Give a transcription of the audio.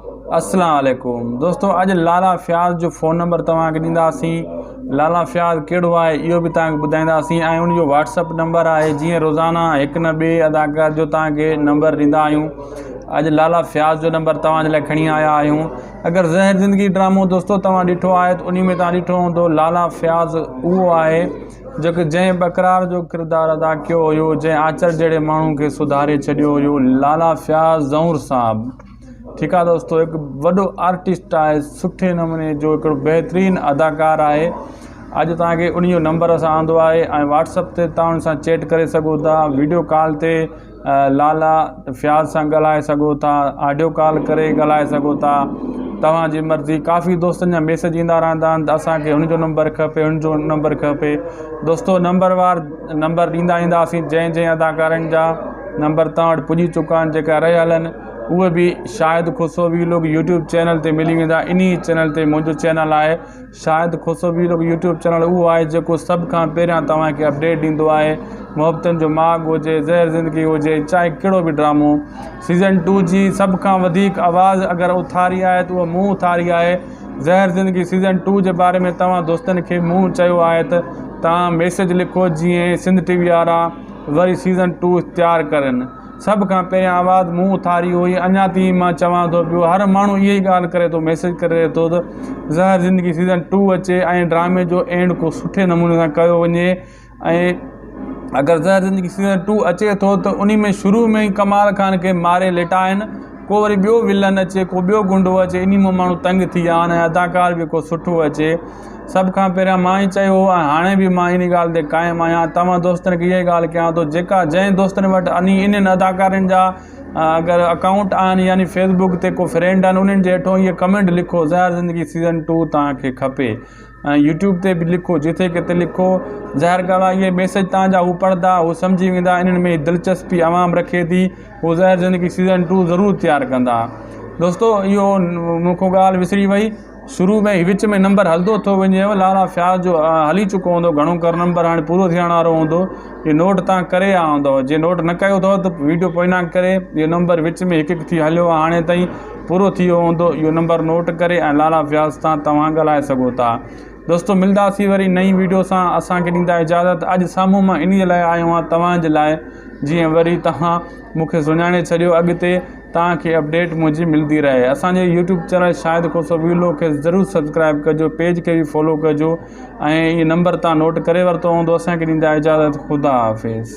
अस्सलाम वालेकुम दोस्तों, अॼु लाला फयाज़ जो फ़ोन नंबर तव्हांखे ॾींदासीं। लाला फयाज़ कहिड़ो आहे इहो बि तव्हांखे ॿुधाईंदासीं ऐं उनजो व्हाट्सअप नंबर आहे। जीअं रोज़ाना हिकु न ॿिए अदाकार जो तव्हांखे नंबर ॾींदा आहियूं, अॼु लाला फयाज़ जो नंबर तव्हांजे लाइ खणी आया आहियूं। अगरि ज़हर ज़िंदगी ड्रामो दोस्तों तव्हां ॾिठो आहे त उन में तव्हां ॾिठो हूंदो लाला फयाज़ उहो आहे जेको जंहिं बकरार जो किरदारु अदा कयो हुयो, जंहिं आचर जहिड़े माण्हू खे सुधारे छॾियो हुयो, लाला फयाज़ ज़हूर साहब। ठीक है दोस्तों, एक वॾो आर्टिस्ट है, सुठे नमूने जो एक बेहतरीन अदाकार है। अज तव्हांखे उन जो नंबर असां आंदो आहे ऐं व्हाट्सअप ते तव्हां उन सां चैट करे सघो था, वीडियो कॉल ते लाला फयाज़ सां ॻाल्हाए सघो था, ऑडियो कॉल करे ॻाल्हाए सघो था, तव्हांजी मर्ज़ी। काफ़ी दोस्तनि जा मैसेज ईंदा रहंदा आहिनि त असांखे हुनजो नंबर खपे, हुनजो नंबर खपे। दोस्तों नंबरवार नंबर ॾींदा ईंदासीं, जंहिं अदाकारनि जा नंबर तव्हां वटि पुॼी चुका आहिनि, जेका रहियल आहिनि उहे बि शाहिद खुसो वीलोग यूट्यूब चैनल ते मिली वेंदा। इन्ही चैनल ते मुंहिंजो चैनल आहे शाहिद खुसो वीलोग यूट्यूब चैनल, उहो आहे जेको सभ खां पहिरियां तव्हांखे अपडेट ॾींदो आहे। मुहबतनि जो माग हुजे, ज़हर ज़िंदगी हुजे, चाहे कहिड़ो बि ड्रामो, सीज़न 2 जी सभ खां वधीक आवाज़ अगरि उथारी आहे त उहा मूं उथारी आहे। ज़हर ज़िंदगी सीज़न 2 जे बारे में तव्हां दोस्तनि खे मूं चयो आहे त तव्हां मैसेज लिखो, जीअं सिंध टीवी वारा वरी सीज़न 2 तैयारु करनि। सभ खां पहिरियां आवाज़ मूं उथारी हुई। अञा ताईं मां चवां थो पियो, हर माण्हू इहा ई ॻाल्हि करे थो, मैसेज करे थो त ज़हर ज़िंदगी सीज़न 2 अचे ऐं ड्रामे जो एंड को सुठे नमूने सां कयो वञे। ऐं अगरि ज़हर ज़िंदगी सीज़न 2 अचे थो त उन में शुरू में ई कमाल खान खे मारे लिटाइनि, को वरी ॿियो विलन अचे, को ॿियो गुंडो अचे, इन मां माण्हू तंग थी विया आहिनि ऐं अदाकार बि को सुठो अचे। सभ खां पहिरियां मां ई चयो ऐं हाणे बि मां इन ॻाल्हि ते क़ाइमु आहियां। तव्हां दोस्तनि खे इहा ॻाल्हि कयां थो, जंहिं दोस्तनि वटि इन्हनि अदाकारनि जा अगरि अकाउंट आहिनि, यानी फेसबुक ते को फ्रेंड आहिनि, उन्हनि जे हेठों इहे कमेंट लिखो ज़हर ज़िंदगी सीज़न 2 तव्हांखे खपे। ऐं यूट्यूब ते बि लिखो, जिथे किथे लिखो। ज़ाहिर ॻाल्हि आहे इहे मैसेज तव्हांजा हू पढ़ंदा, हू सम्झी वेंदा, इन्हनि में दिलचस्पी आवाम रखे थी, हू ज़हर ज़िंदगी सीज़न 2 ज़रूरु तैयारु कंदा। दोस्तों इहो मूंखां ॻाल्हि विसरी वई, शुरू में विच में नंबर हलंदो थो वञेव। लाला फयाज़ जो हली चुको हूंदो घणो कर नंबर, हाणे पूरो थियण वारो हूंदो। इहो नोट तव्हां करे आया हूंदव, जे नोट न कयो अथव त वीडियो पोइना करे, इहो नंबर विच में हिकु थी हलियो आहे, हाणे ताईं पूरो थी वियो हूंदो। इहो नंबर नोट करे ऐं लाला फयाज़ सां तव्हां ॻाल्हाए सघो था। दोस्तों मिलंदासीं वरी नई वीडियो सां। असांखे ॾींदा इजाज़त। अॼु साम्हूं मां इन लाइ आयो आहियां तव्हांजे लाइ, जीअं वरी तव्हां मूंखे सुञाणे छॾियो, अॻिते तव्हांखे अपडेट मुंहिंजी मिलंदी रहे। असांजे यूट्यूब चैनल शाहिद खुसो वीलोग खे ज़रूरु सब्सक्राइब कजो, पेज खे बि फॉलो कजो ऐं इहे नंबर तव्हां नोट करे वरितो हूंदो। असांखे ॾींदा इजाज़त। ख़ुदा हाफ़िज़।